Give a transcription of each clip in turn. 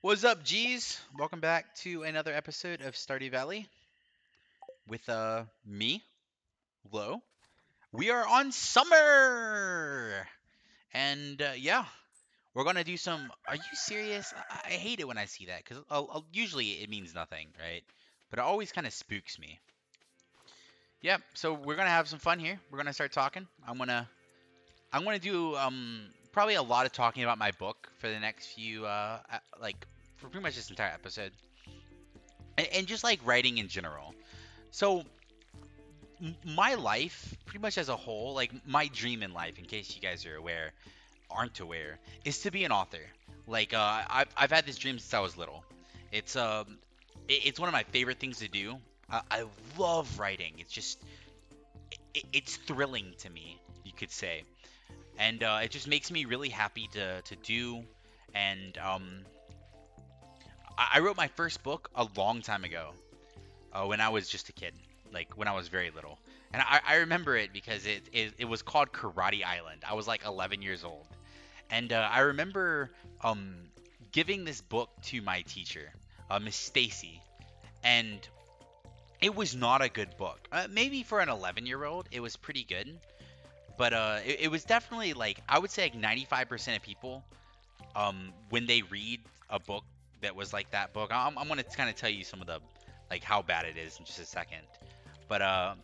What's up, G's? Welcome back to another episode of Stardew Valley with me, Lo. We are on summer, and yeah, we're gonna do some. Are you serious? I hate it when I see that because usually it means nothing, right? But it always kind of spooks me. Yeah, so we're gonna have some fun here. We're gonna start talking. I'm gonna do probably a lot of talking about my book for the next few like for pretty much this entire episode, and just like writing in general. So my life, pretty much as a whole, like my dream in life, in case you guys are aware, aren't aware, is to be an author. Like I've had this dream since I was little. It's it's one of my favorite things to do. I love writing. It's just it's thrilling to me, you could say, and it just makes me really happy to do. And I wrote my first book a long time ago, when I was just a kid, like when I was very little. And I remember it because it was called Karate Island. I was like 11 years old. And I remember um, giving this book to my teacher, Miss Stacy. And it was not a good book. Maybe for an 11-year-old, it was pretty good. But it was definitely like, I would say like 95% of people, when they read a book that was like that book, I'm going to kind of tell you some of the like how bad it is in just a second. But I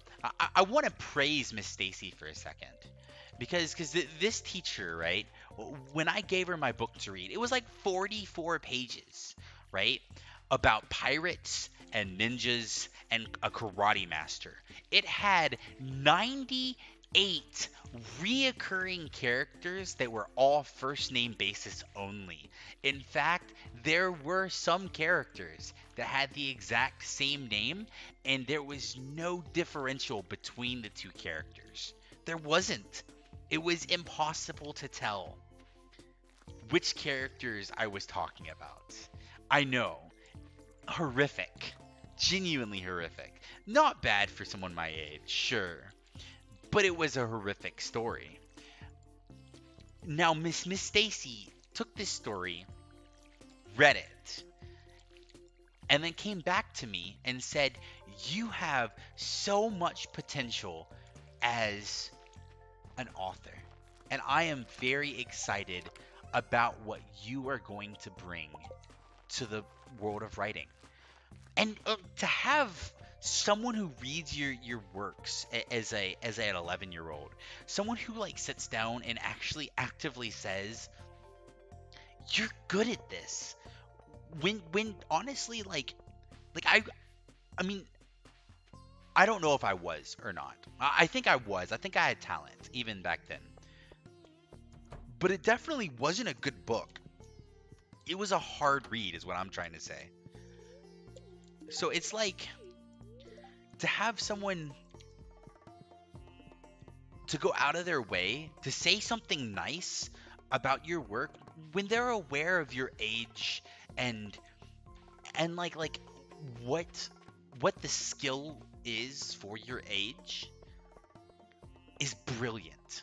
want to praise Miss Stacy for a second because this teacher, right? When I gave her my book to read, it was like 44 pages, right? About pirates and ninjas and a karate master. It had 98 reoccurring characters that were all first name basis only. In fact, there were some characters that had the exact same name, and there was no differential between the two characters. There wasn't. It was impossible to tell which characters I was talking about. I know. Horrific. Genuinely horrific. Not bad for someone my age, sure. But it was a horrific story. Now Miss Stacy took this story, read it, and then came back to me and said, "You have so much potential as an author, and I am very excited about what you are going to bring to the world of writing." And to have someone who reads your works as an 11-year-old, someone who like sits down and actually actively says, "You're good at this." When honestly, like I mean, I don't know if I was or not. I think I was. I think I had talent even back then. But it definitely wasn't a good book. It was a hard read, is what I'm trying to say. So it's like to have someone to go out of their way to say something nice about your work when they're aware of your age and like what what the skill is for your age is brilliant.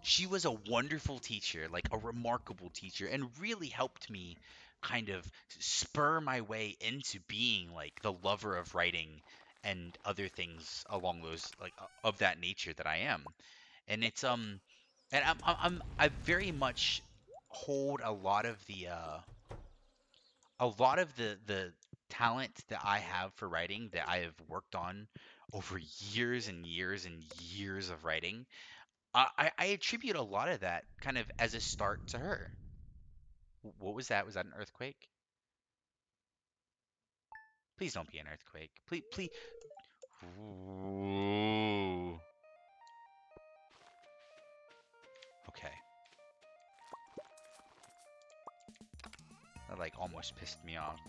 She was a wonderful teacher, like a remarkable teacher, and really helped me kind of spur my way into being like the lover of writing and other things along those like of that nature that I am. And it's and I very much hold a lot of the talent that I have for writing that I have worked on over years and years and years of writing. I attribute a lot of that kind of as a start to her. What was that? Was that an earthquake? Please don't be an earthquake. Please, please. Ooh. Okay. That like almost pissed me off.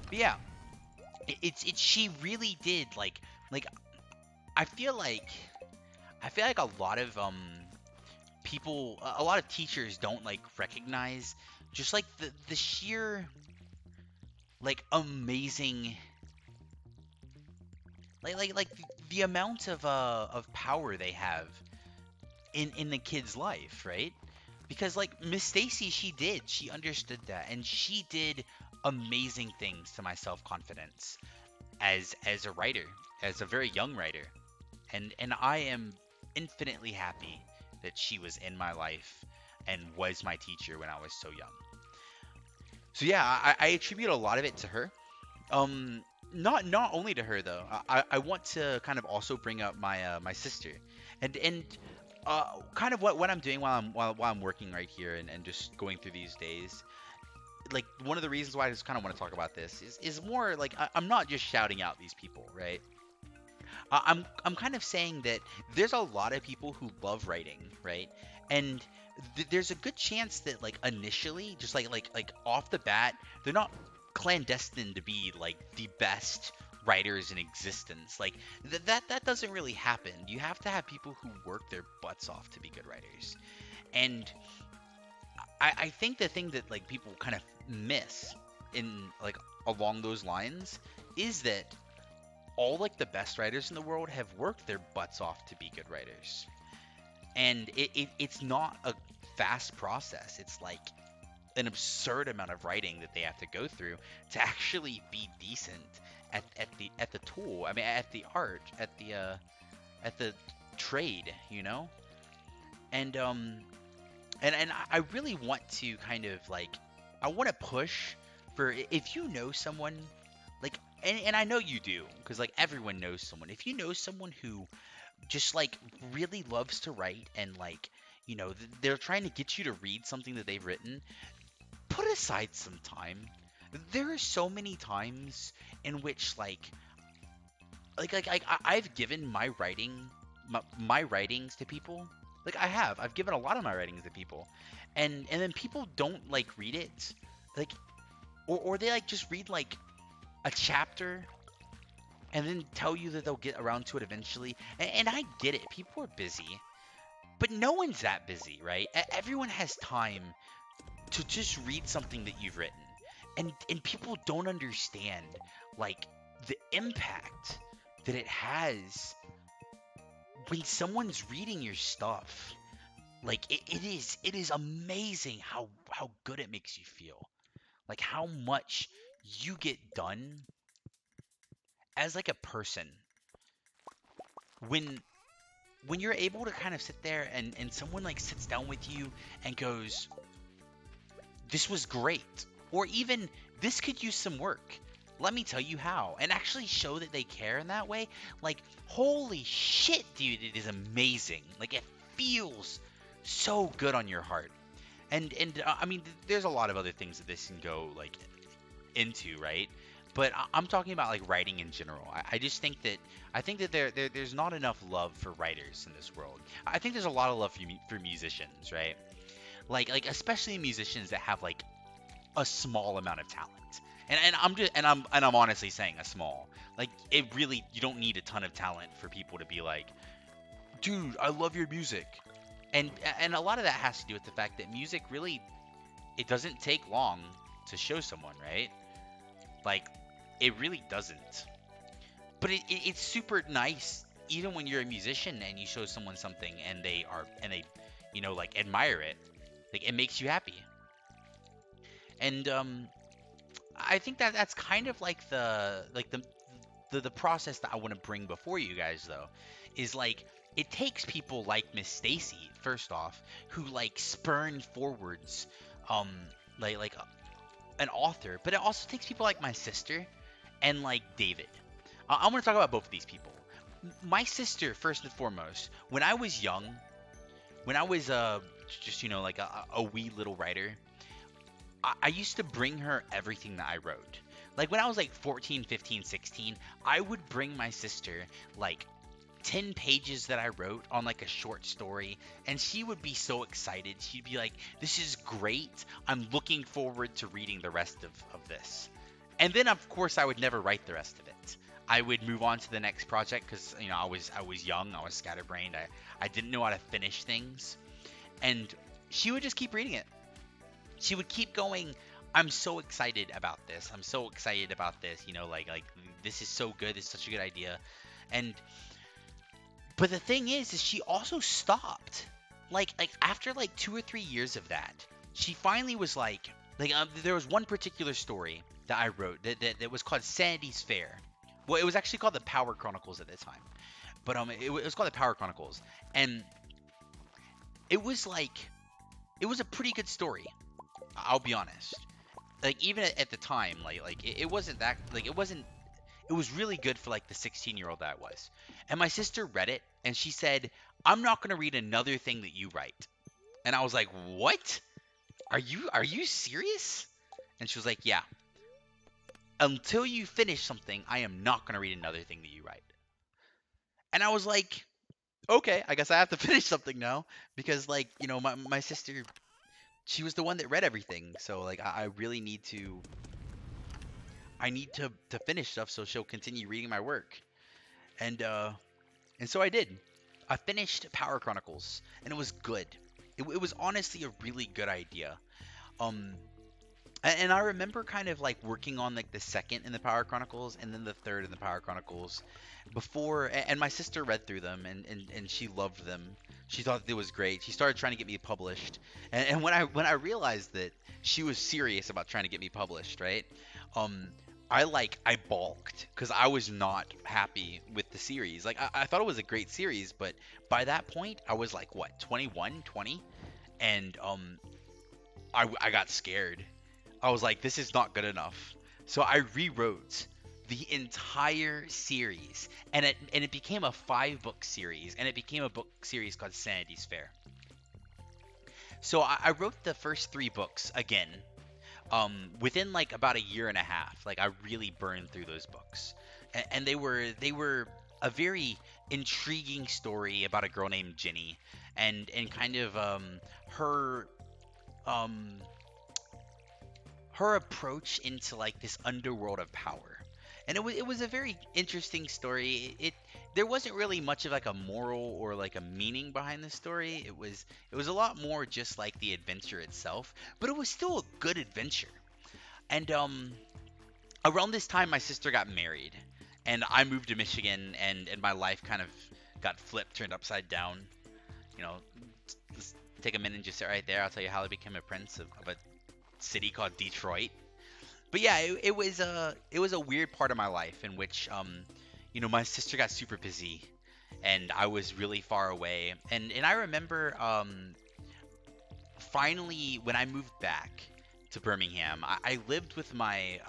But yeah, it's she really did like I feel like I feel like a lot of people, a lot of teachers don't like recognize just like the sheer like amazing like the amount of power they have in the kid's life, right? Because like Miss Stacy, she understood that, and she did amazing things to my self-confidence as a writer, as a very young writer. And I am infinitely happy that she was in my life and was my teacher when I was so young. So yeah, I attribute a lot of it to her. Um, not only to her though. I want to kind of also bring up my sister, and kind of what I'm doing while I'm working right here and just going through these days. Like one of the reasons why I just kind of want to talk about this is more like I'm not just shouting out these people, right? I'm kind of saying that there's a lot of people who love writing, right? And there's a good chance that like initially, just like off the bat, they're not clandestine to be like the best writers in existence. Like that doesn't really happen. You have to have people who work their butts off to be good writers. And I think the thing that like people kind of miss in like along those lines is that all like the best writers in the world have worked their butts off to be good writers. And it's not a fast process. It's like an absurd amount of writing that they have to go through to actually be decent at the tool. I mean, at the art, at the trade, you know. And I really want to kind of like I want to push for if you know someone like and I know you do because like everyone knows someone. If you know someone who just like really loves to write and like they're trying to get you to read something that they've written, put aside some time. There are so many times in which I've given my writings to people. Like I've given a lot of my writings to people, and then people don't like read it, like or they like just read like a chapter and then tell you that they'll get around to it eventually. And I get it, people are busy, but no one's that busy, right? Everyone has time to just read something that you've written, and people don't understand like the impact that it has when someone's reading your stuff. Like it is amazing how good it makes you feel. Like how much you get done as like a person when you're able to kind of sit there and someone like sits down with you and goes, this was great, or even this could use some work, let me tell you how, and actually show that they care in that way. Like holy shit, dude, it is amazing. Like it feels so good on your heart. And I mean there's a lot of other things that this can go like into, right? But I'm talking about like writing in general. I just think that there's not enough love for writers in this world. I think there's a lot of love for musicians, right? Like especially musicians that have like a small amount of talent. And I'm honestly saying a small. Like it really, you don't need a ton of talent for people to be like, dude, I love your music. And a lot of that has to do with the fact that music really, it doesn't take long to show someone, right? Like it really doesn't. But it's super nice even when you're a musician and you show someone something and they like admire it. Like it makes you happy. And I think that that's kind of like the process that I want to bring before you guys though, is like it takes people like Miss Stacy first off who like spurn forwards um like an author, but it also takes people like my sister and like David. I want to talk about both of these people. My sister first and foremost. When I was young, when I was just like a wee little writer, I used to bring her everything that I wrote. Like when I was like 14, 15, 16, I would bring my sister like 10 pages that I wrote on like a short story, and she would be so excited. She'd be like, this is great. I'm looking forward to reading the rest of this. And then of course I would never write the rest of it. I would move on to the next project because I was young, I was scatterbrained, I didn't know how to finish things. And she would just keep reading it. She would keep going, I'm so excited about this. I'm so excited about this. Like this is so good. This is such a good idea. And but the thing is she also stopped. like after like 2 or 3 years of that, she finally was like there was one particular story that I wrote that was called Sanity's Fair. Well, it was actually called the Power Chronicles at the time, but it was called the Power Chronicles, and it was like it was a pretty good story. I'll be honest. Like even at the time, it wasn't that like it wasn't it was really good for like the 16-year-old that I was. And my sister read it and she said, "I'm not going to read another thing that you write." And I was like, "What? Are you serious?" And she was like, "Yeah. Until you finish something, I am not going to read another thing that you write." And I was like, "Okay, I guess I have to finish something now because like, my sister, she was the one that read everything. So like I really need to finish stuff so she'll continue reading my work." And so I did. I finished Power Chronicles, and it was good. It was honestly a really good idea. Um, and I remember kind of like working on like the second in the Power Chronicles and then the third in the Power Chronicles and my sister read through them and she loved them. She thought it was great. She started trying to get me published. And when I realized that she was serious about trying to get me published, right? Um, I balked because I was not happy with the series. Like I thought it was a great series, but by that point I was like what, 21, 20? And I got scared. I was like, this is not good enough. So I rewrote the entire series, and it became a 5 book series, and it became a book series called Sanity's Fair. So I wrote the first 3 books again, within like about a year and a half. Like I really burned through those books, and they were a very intriguing story about a girl named Ginny, and kind of her um her approach into like this underworld of power. And it was a very interesting story. There wasn't really much of like a moral or like a meaning behind the story. It was a lot more just like the adventure itself, but it was still a good adventure. And around this time my sister got married and I moved to Michigan, and my life kind of got flipped, turned upside down. You know, just take a minute and just sit right there. I'll tell you how I became a prince of a city called Detroit. But yeah, it was a weird part of my life in which my sister got super busy and I was really far away. And I remember finally when I moved back to Birmingham, I lived with my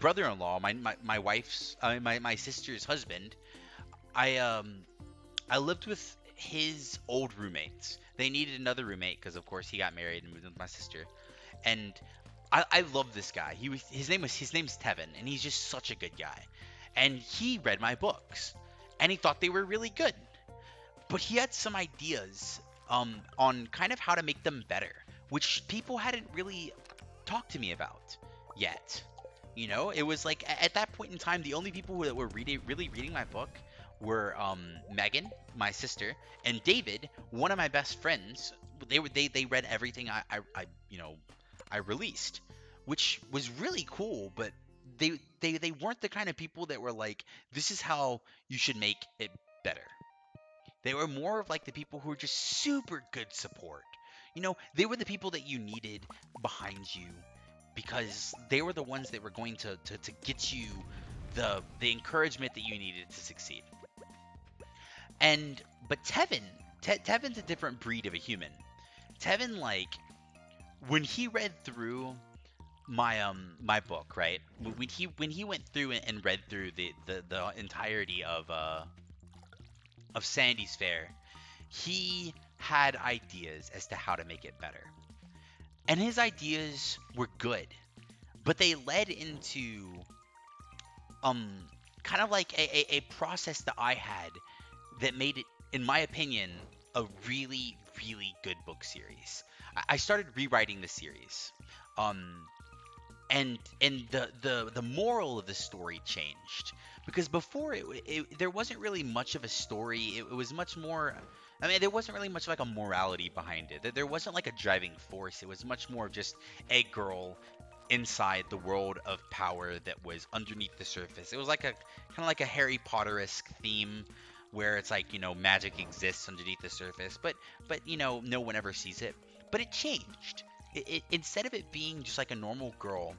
brother-in-law, my wife's my sister's husband. I lived with his old roommates. They needed another roommate because of course he got married and moved in with my sister. And I love this guy. His name's Tevin, and he's just such a good guy. And he read my books, and he thought they were really good. But he had some ideas on kind of how to make them better, which people hadn't really talked to me about yet. It was like at that point in time, the only people that were really reading my book were Megan, my sister, and David, one of my best friends. They read everything I released, which was really cool. But they weren't the kind of people that were like, this is how you should make it better. They were more of like the people who were just super good support. They were the people that you needed behind you because they were the ones that were going to get you the encouragement that you needed to succeed. But Tevin's a different breed of a human. Tevin, like, when he read through my book, right? When he went through and read through the entirety of Sandy's Fair, he had ideas as to how to make it better. And his ideas were good, but they led into um kind of like a process that I had that made it, in my opinion, a really, really good book series. I started rewriting the series. Um, and the moral of the story changed because before there wasn't really much of a story. It was much more. I mean, there wasn't really much like a morality behind it. There wasn't like a driving force. It was much more of just a girl inside the world of power that was underneath the surface. It was like a kind of like a Harry Potter-esque theme where it's like, magic exists underneath the surface, but no one ever sees it. But it changed. Instead of it being just like a normal girl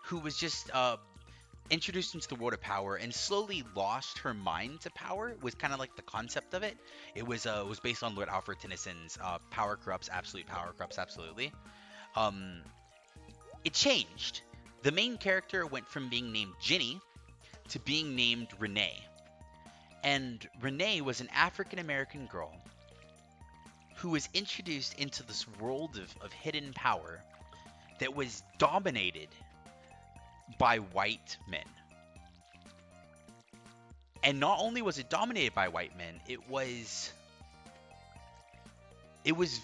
who was just introduced into the world of power and slowly lost her mind to power, was kind of like the concept of it. It was based on Lord Alfred Tennyson's Power Corrupts, Absolute Power Corrupts Absolutely. Um, it changed. The main character went from being named Ginny to being named Renee. And Renee was an African American girl who was introduced into this world of hidden power that was dominated by white men. And not only was it dominated by white men, it was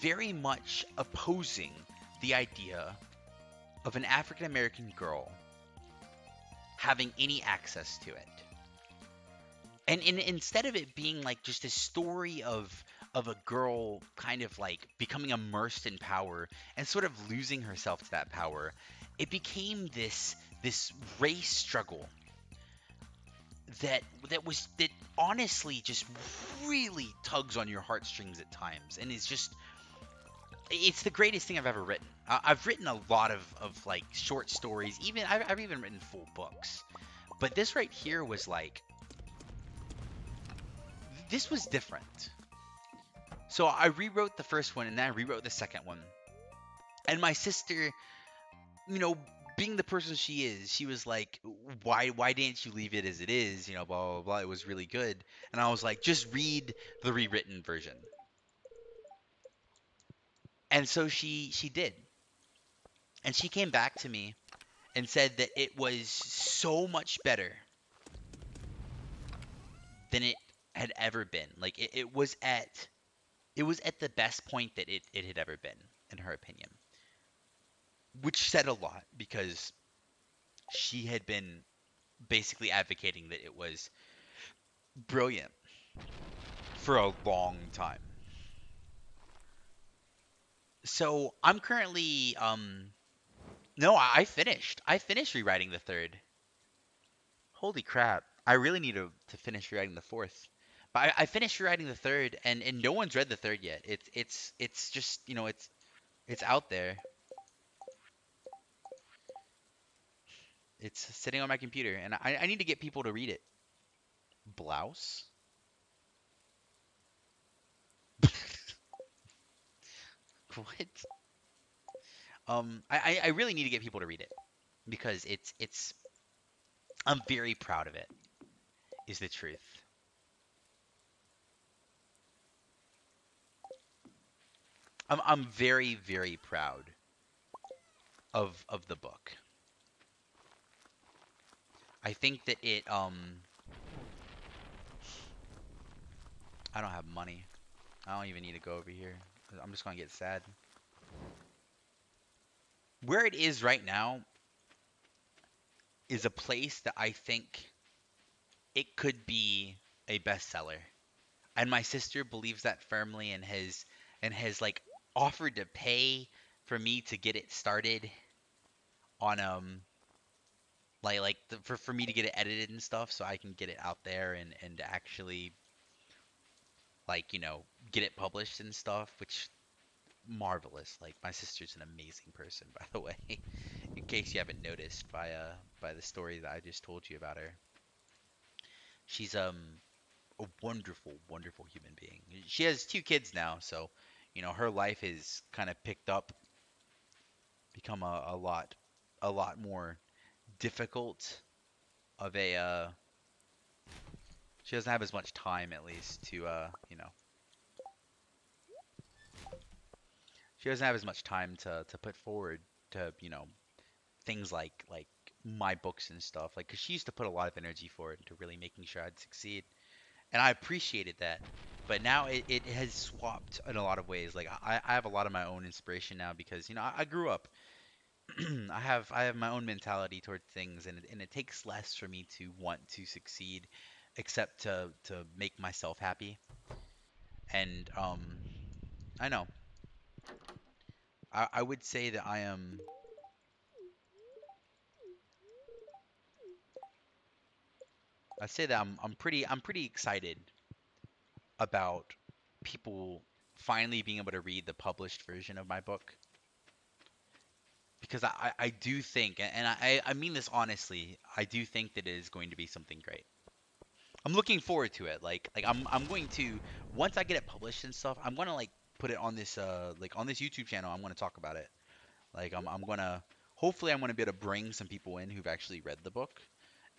very much opposing the idea of an African American girl having any access to it. And instead of it being like just a story of a girl kind of like becoming immersed in power and sort of losing herself to that power, it became this race struggle that honestly just really tugs on your heartstrings at times, and it's the greatest thing I've ever written. I've written a lot of like short stories, even I've even written full books, but this right here was like, this was different. So I rewrote the first one and then I rewrote the second one. And my sister, you know, being the person she is, she was like, "Why didn't you leave it as it is? Blah blah blah. It was really good." And I was like, "Just read the rewritten version." And so she did. And she came back to me and said that it was so much better than it had ever been. Like it was at the best point that it had ever been, in her opinion. Which said a lot because she had been basically advocating that it was brilliant for a long time. So I'm currently no, I finished. I finished rewriting the third. Holy crap. I really need to finish rewriting the fourth. But I finished rewriting the third, and no one's read the third yet. It's just, it's out there. It's sitting on my computer, and I need to get people to read it. Blouse? What? I really need to get people to read it because I'm very proud of it, is the truth. I'm very, very proud of the book. I think that I don't have money. I don't even need to go over here. I'm just gonna get sad. Where it is right now is a place that I think it could be a bestseller. And my sister believes that firmly and has like offered to pay for me to get it started on for me to get it edited and stuff so I can get it out there and actually like, get it published and stuff, which marvelous. Like my sister's an amazing person, by the way. In case you haven't noticed by the story that I just told you about her. She's a wonderful, wonderful human being. She has two kids now, so her life is kind of picked up, become a lot more difficult of a she doesn't have as much time at least to she doesn't have as much time to put forward to things like my books and stuff, like, because she used to put a lot of energy for it into really making sure I'd succeed, and I appreciated that. But now it has swapped in a lot of ways. Like I have a lot of my own inspiration now because I grew up. I have my own mentality toward things, and it takes less for me to want to succeed, except to make myself happy. And I know I would say that I say that I'm pretty excited about people finally being able to read the published version of my book because I do think, and I mean this honestly, I do think that it is going to be something great. I'm looking forward to it. I'm going to, once I get it published and stuff, I'm gonna like put it on this like on this YouTube channel. I'm gonna talk about it. I'm gonna, hopefully I'm gonna be able to bring some people in who've actually read the book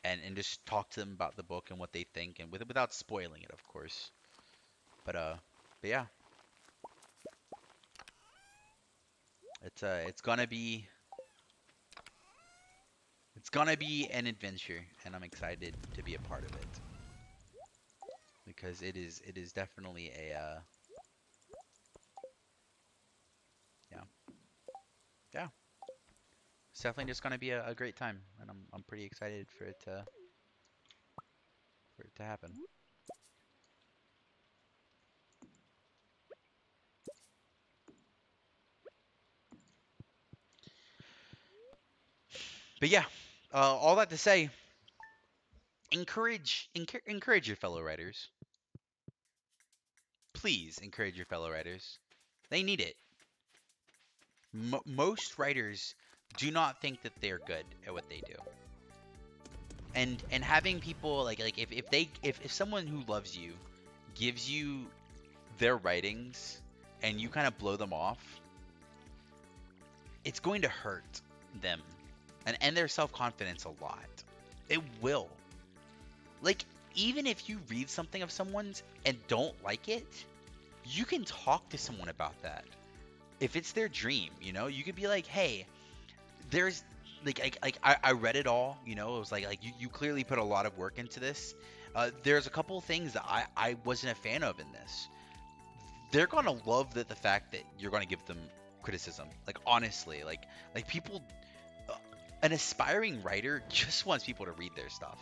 and just talk to them about the book and what they think, and without spoiling it, of course. But uh but yeah, it's gonna be, an adventure, and I'm excited to be a part of it because it is definitely a yeah, yeah, it's definitely just gonna be a great time, and I'm pretty excited for it to happen. But yeah, all that to say, encourage your fellow writers. Please encourage your fellow writers. They need it. Most writers do not think that they're good at what they do, and having people like if someone who loves you gives you their writings and you kind of blow them off, it's going to hurt them and their self-confidence a lot. It will. Like, even if you read something of someone's and don't like it, you can talk to someone about that. If it's their dream, you could be like, hey, there's I read it all, it was like you clearly put a lot of work into this. There's a couple of things that I wasn't a fan of in this. They're gonna love the fact that you're gonna give them criticism. Like, honestly, like people, uh, an aspiring writer just wants people to read their stuff.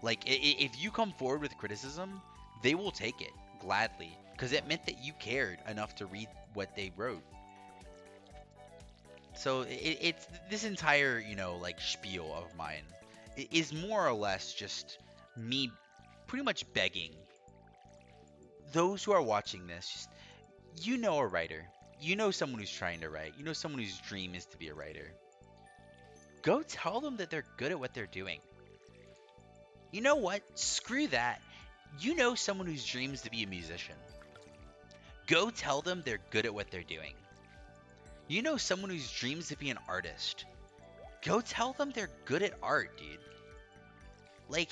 Like, if you come forward with criticism, they will take it gladly because it meant that you cared enough to read what they wrote. So it's this entire, like, spiel of mine is more or less just me pretty much begging those who are watching this, just, a writer. You know someone who's trying to write. You know someone whose dream is to be a writer. Go tell them that they're good at what they're doing. You know what? Screw that. You know someone whose dream is to be a musician. Go tell them they're good at what they're doing. You know someone whose dream is to be an artist. Go tell them they're good at art, dude. Like,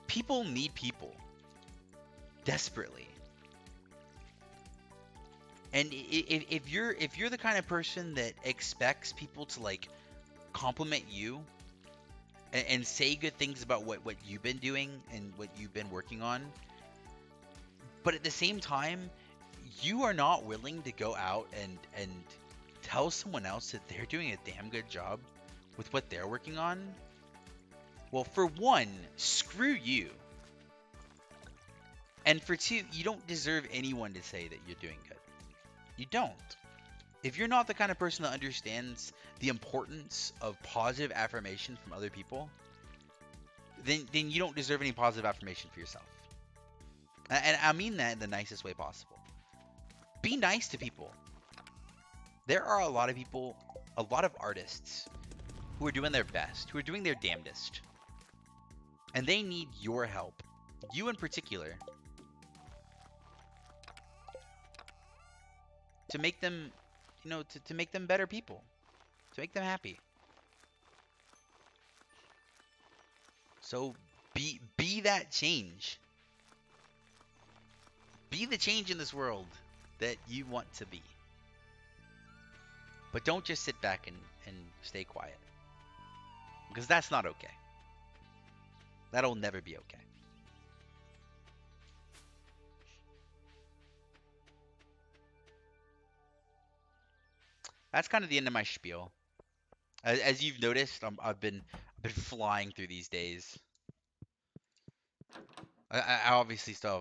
people need people desperately. And if you're the kind of person that expects people to, like, compliment you and say good things about what you've been doing and what you've been working on, but at the same time, you are not willing to go out and tell someone else that they're doing a damn good job with what they're working on, well, for one, screw you. And for two, you don't deserve anyone to say that you're doing good. You don't. If you're not the kind of person that understands the importance of positive affirmation from other people, then you don't deserve any positive affirmation for yourself. And I mean that in the nicest way possible. Be nice to people. There are a lot of people, a lot of artists who are doing their best, who are doing their damnedest. And they need your help, you in particular, to make them, to make them better people, to make them happy. So be that change. Be the change in this world that you want to be. But don't just sit back and stay quiet. Because that's not okay. That'll never be okay. That's kind of the end of my spiel. As you've noticed, I've been flying through these days. I obviously still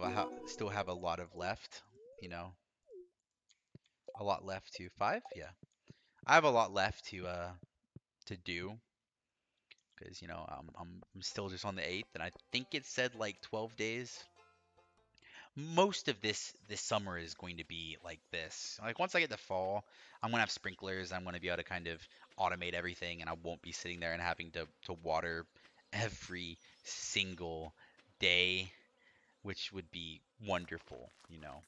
have a lot of left. You know, a lot left to 5. Yeah, I have a lot left to do. because I'm still just on the 8th, and I think it said like 12 days. Most of this summer is going to be like this. Like once I get to fall, I'm gonna have sprinklers. I'm gonna be able to kind of automate everything, and I won't be sitting there and having to water every single day, which would be wonderful, you know.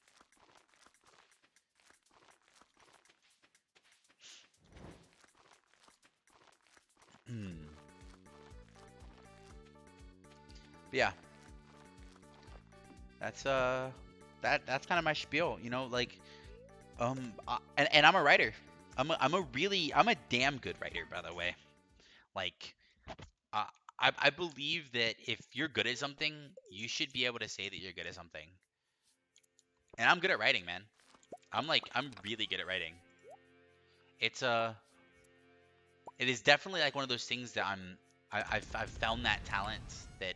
Hmm. But yeah, that's that's kind of my spiel, like and I'm a writer. I'm a damn good writer, by the way. Like uh, I believe that if you're good at something, you should be able to say that you're good at something. And I'm good at writing, man. I'm really good at writing. It's it is definitely like one of those things that I've found that talent that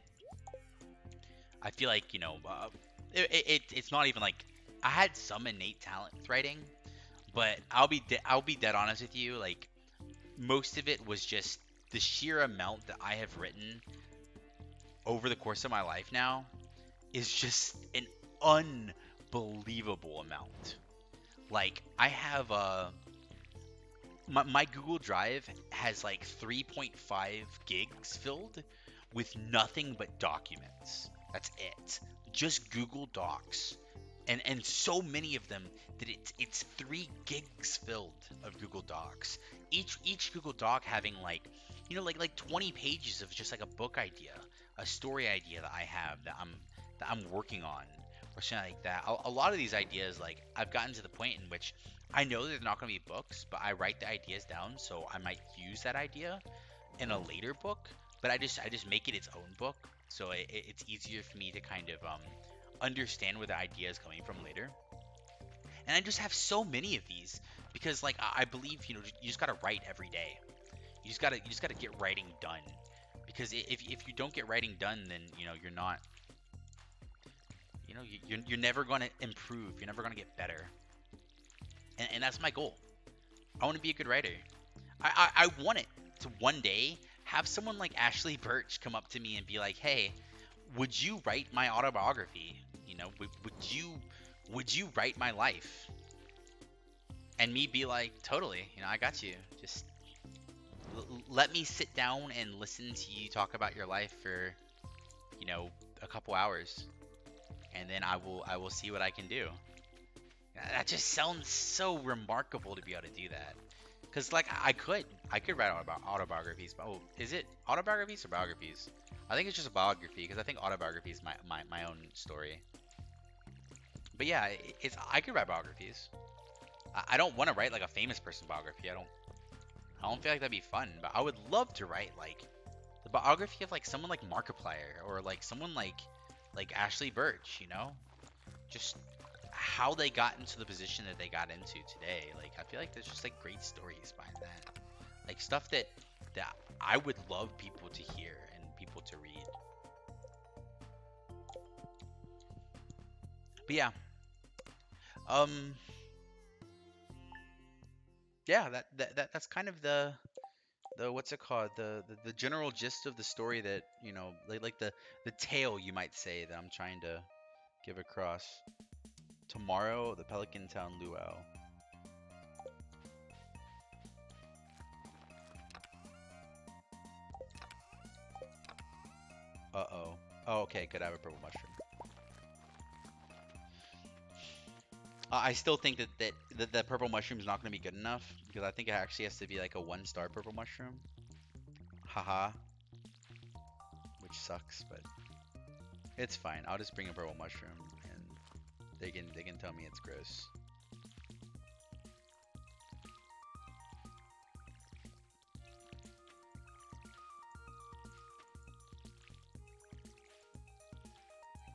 I feel like it's not even like I had some innate talent with writing, but I'll be dead honest with you. Like most of it was just the sheer amount that I have written over the course of my life now is just an unbelievable amount. Like I have my Google Drive has like 3.5 gigs filled with nothing but documents. That's it. Just Google Docs. And so many of them that it's 3 gigs filled of Google Docs. Each Google Doc having like like 20 pages of just like a book idea, a story idea that I have that I'm working on or something like that. A lot of these ideas, like I've gotten to the point in which I know they're not going to be books, but I write the ideas down so I might use that idea in a later book. But I just make it its own book, so it's easier for me to kind of understand where the idea is coming from later. And I just have so many of these because like I believe you just gotta write every day. You just gotta get writing done because if you don't get writing done, then you're not you're never gonna improve. You're never gonna get better. And that's my goal. I want to be a good writer. I want it to one day have someone like Ashley Birch come up to me and be like, "Hey, would you write my autobiography? Would you write my life?" And me be like, "Totally. I got you. Just let me sit down and listen to you talk about your life for, a couple hours, and then I will see what I can do." That just sounds so remarkable to be able to do that. Cause like I could write autobiographies, but is it autobiographies or biographies? I think it's just a biography because I think autobiography is my own story. But yeah, I could write biographies. I don't want to write like a famous person biography. I don't feel like that'd be fun. But I would love to write like the biography of like someone like Markiplier or like someone like Ashley Birch. Just how they got into the position that they got into today. Like I feel like there's just like great stories behind that. Like stuff that I would love people to hear and people to read. But yeah, um, yeah, that's kind of the what's it called the general gist of the story that like the tale you might say that I'm trying to give across. Tomorrow, the Pelican Town Luau. Uh-oh. Oh, okay, good. I have a purple mushroom. I still think that purple mushroom is not going to be good enough because I think it actually has to be like a 1-star purple mushroom. Haha, which sucks, but it's fine. I'll just bring a purple mushroom and they can tell me it's gross.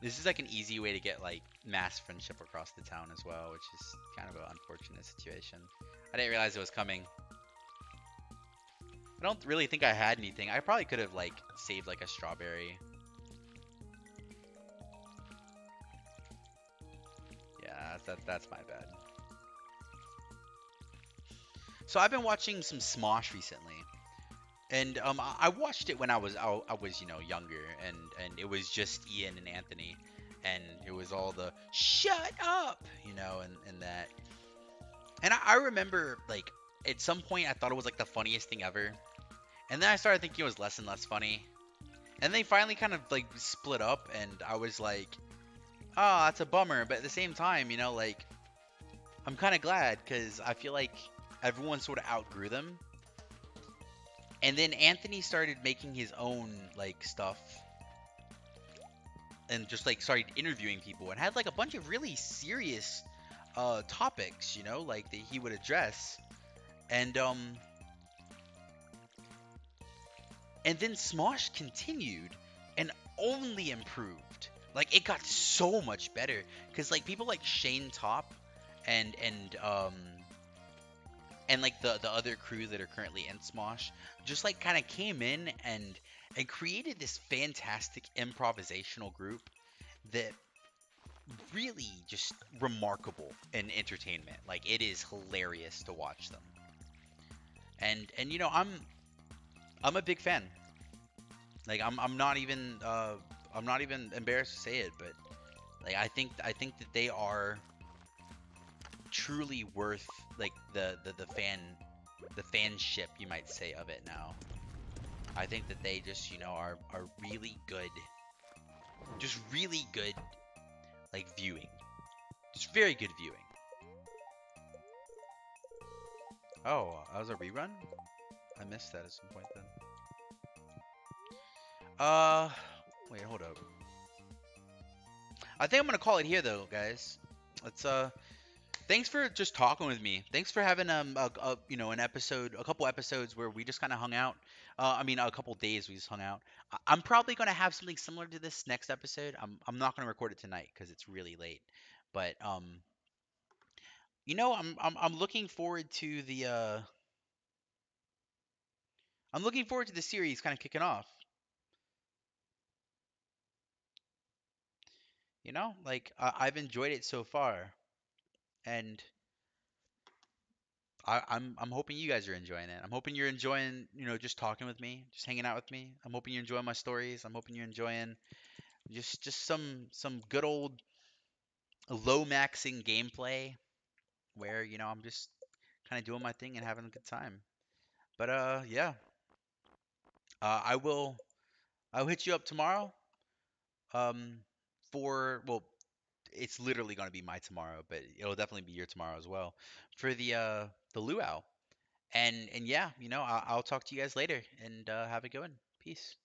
This is like an easy way to get like mass friendship across the town as well, which is kind of an unfortunate situation. I didn't realize it was coming. I don't really think I had anything. I probably could have like saved like a strawberry. Yeah, that's my bad. So I've been watching some Smosh recently, And I watched it when I was younger, and it was just Ian and Anthony, and it was all the shut up, and that. And I remember like at some point I thought it was like the funniest thing ever, and then I started thinking it was less and less funny, and they finally kind of like split up, and I was like, oh, that's a bummer, but at the same time, like I'm kind of glad because I feel like everyone sort of outgrew them. And then Anthony started making his own like stuff and just like started interviewing people and had like a bunch of really serious topics, like that he would address. And and then Smosh continued and only improved. Like it got so much better cuz like people like Shane Top and and like the other crew that are currently in Smosh just like kind of came in and created this fantastic improvisational group that really just remarkable in entertainment. Like it is hilarious to watch them. And I'm a big fan. Like I'm not even embarrassed to say it, but like I think that they are truly worth like the fanship you might say of it now. I think that they just, are really good. Just really good like viewing. Just very good viewing. Oh, that was a rerun? I missed that at some point then. Uh, wait, hold up. I think I'm gonna call it here though, guys. Let's thanks for just talking with me. Thanks for having an episode, a couple episodes where we just kind of hung out. I mean, a couple days we just hung out. I'm probably gonna have something similar to this next episode. I'm not gonna record it tonight because it's really late. But I'm looking forward to the series kind of kicking off. Like I've enjoyed it so far, and I'm hoping you guys are enjoying it. I'm hoping you're enjoying, just talking with me, just hanging out with me. I'm hoping you're enjoying my stories. I'm hoping you're enjoying just some good old low maxing gameplay where, I'm just kind of doing my thing and having a good time. But yeah. I will I'll hit you up tomorrow. Um well, it's literally going to be my tomorrow, but it'll definitely be your tomorrow as well for the luau. And yeah, I'll talk to you guys later and have a good one. Peace.